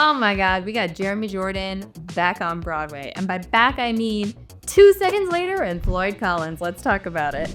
Oh my God, we got Jeremy Jordan back on Broadway. And by back, I mean 2 seconds later in FLOYD COLLINS. Let's talk about it.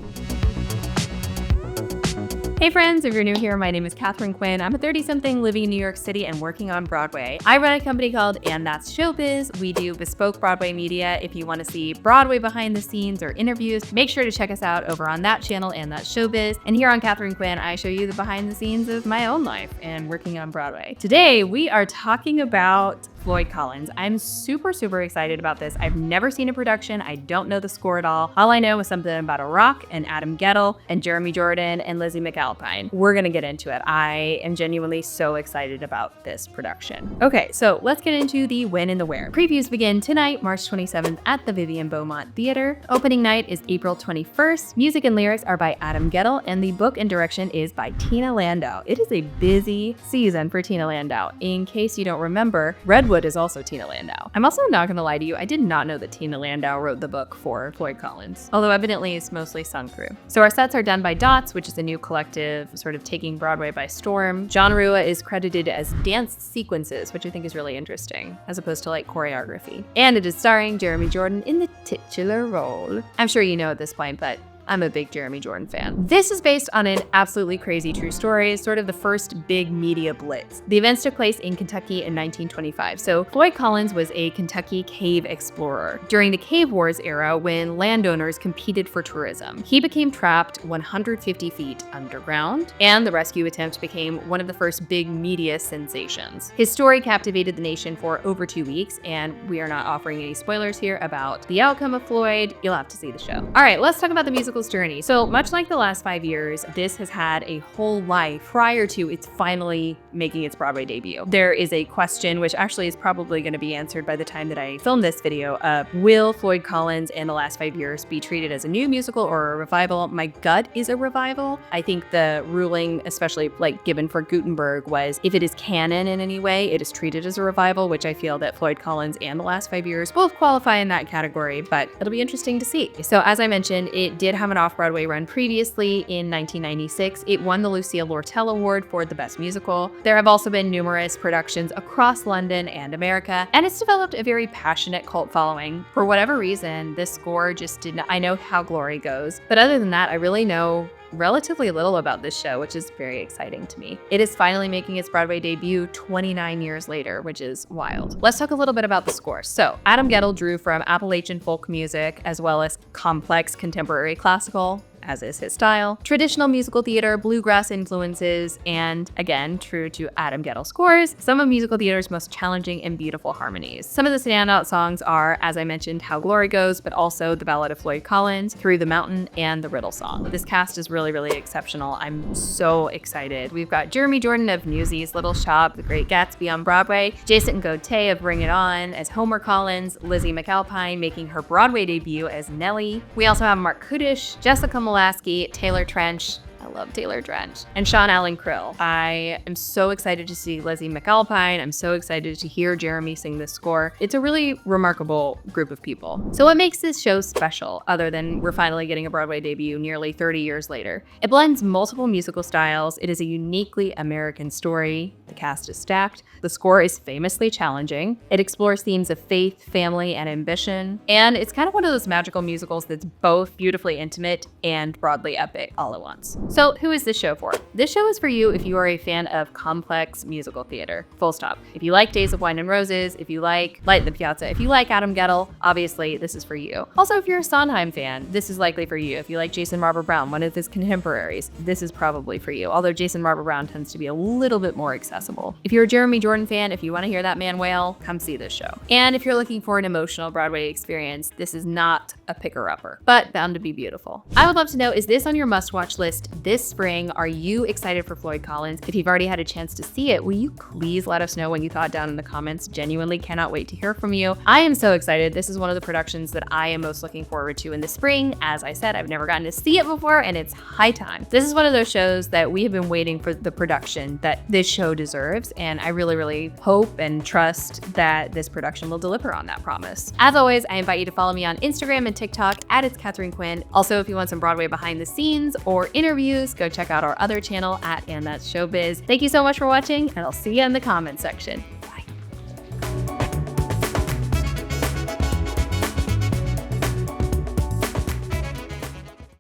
Hey friends, if you're new here, my name is Katharine Quinn. I'm a 30-something living in New York City and working on Broadway. I run a company called And That's Showbiz. We do bespoke Broadway media. If you want to see Broadway behind the scenes or interviews, make sure to check us out over on that channel, And That's Showbiz. And here on Katharine Quinn, I show you the behind the scenes of my own life and working on Broadway. Today, we are talking about FLOYD COLLINS. I'm super excited about this. I've never seen a production. I don't know the score at all. All I know is something about a rock and Adam Guettel and Jeremy Jordan and Lizzie McAlpine. We're gonna get into it. I am genuinely so excited about this production. Okay, so let's get into the when and the where. Previews begin tonight, March 27th at the Vivian Beaumont Theater. Opening night is April 21st. Music and lyrics are by Adam Guettel and the book and direction is by Tina Landau. It is a busy season for Tina Landau. In case you don't remember, Redwood is also Tina Landau. I'm also not gonna lie to you, I did not know that Tina Landau wrote the book for FLOYD COLLINS, although evidently it's mostly sung through. So our sets are done by Dots, which is a new collective sort of taking Broadway by storm. John Rua is credited as dance sequences, which I think is really interesting, as opposed to like choreography. And it is starring Jeremy Jordan in the titular role. I'm sure you know at this point, but I'm a big Jeremy Jordan fan. This is based on an absolutely crazy true story, sort of the first big media blitz. The events took place in Kentucky in 1925. So FLOYD COLLINS was a Kentucky cave explorer during the Cave Wars era when landowners competed for tourism. He became trapped 150 feet underground, and the rescue attempt became one of the first big media sensations. His story captivated the nation for over 2 weeks, and we are not offering any spoilers here about the outcome of FLOYD. You'll have to see the show. All right, let's talk about the musical journey. So much like the last 5 years, this has had a whole life prior to its finally making its Broadway debut. There is a question, which actually is probably going to be answered by the time that I film this video, will FLOYD COLLINS and the last 5 years be treated as a new musical or a revival? My gut is a revival. I think the ruling, especially like given for Gutenberg, was if it is canon in any way, it is treated as a revival, which I feel that FLOYD COLLINS and the last 5 years both qualify in that category, but it'll be interesting to see. So as I mentioned, it did have an off-Broadway run previously in 1996. It won the Lucille Lortel Award for the Best Musical. There have also been numerous productions across London and America, and it's developed a very passionate cult following. For whatever reason, this score just didn't. I know How Glory Goes, but other than that, I really know relatively little about this show, which is very exciting to me. It is finally making its Broadway debut 29 years later, which is wild. Let's talk a little bit about the score. So Adam Guettel drew from Appalachian folk music as well as complex contemporary classical, as is his style, traditional musical theater, bluegrass influences, and again, true to Adam Guettel scores, some of musical theater's most challenging and beautiful harmonies. Some of the standout songs are, as I mentioned, How Glory Goes, but also the Ballad of FLOYD COLLINS, Through the Mountain, and the Riddle Song. This cast is really exceptional. I'm so excited. We've got Jeremy Jordan of Newsies, Little Shop, The Great Gatsby on Broadway, Jason Gotay of Bring It On as Homer Collins, Lizzie McAlpine making her Broadway debut as Nellie. We also have Mark Kudisch, Jessica Molaskey, Taylor Trench. I love Taylor Trench. And Sean Allen Krill. I am so excited to see Lizzie McAlpine. I'm so excited to hear Jeremy sing this score. It's a really remarkable group of people. So what makes this show special, other than we're finally getting a Broadway debut nearly 30 years later? It blends multiple musical styles. It is a uniquely American story. The cast is stacked. The score is famously challenging. It explores themes of faith, family, and ambition. And it's kind of one of those magical musicals that's both beautifully intimate and broadly epic all at once. So who is this show for? This show is for you if you are a fan of complex musical theater, full stop. If you like Days of Wine and Roses, if you like Light in the Piazza, if you like Adam Guettel, obviously this is for you. Also, if you're a Sondheim fan, this is likely for you. If you like Jason Robert Brown, one of his contemporaries, this is probably for you. Although Jason Robert Brown tends to be a little bit more accessible. If you're a Jeremy Jordan fan, if you want to hear that man wail, come see this show. And if you're looking for an emotional Broadway experience, this is not a picker-upper, but bound to be beautiful. I would love to know, is this on your must-watch list this spring? Are you excited for FLOYD COLLINS? If you've already had a chance to see it, will you please let us know when you thought down in the comments? Genuinely cannot wait to hear from you. I am so excited. This is one of the productions that I am most looking forward to in the spring. As I said, I've never gotten to see it before, and it's high time. This is one of those shows that we have been waiting for the production that this show deserves, and I really hope and trust that this production will deliver on that promise. As always, I invite you to follow me on Instagram and TikTok at It's Katharine Quinn. Also, if you want some Broadway behind the scenes or interviews, go check out our other channel at And That's Showbiz. Thank you so much for watching, and I'll see you in the comments section.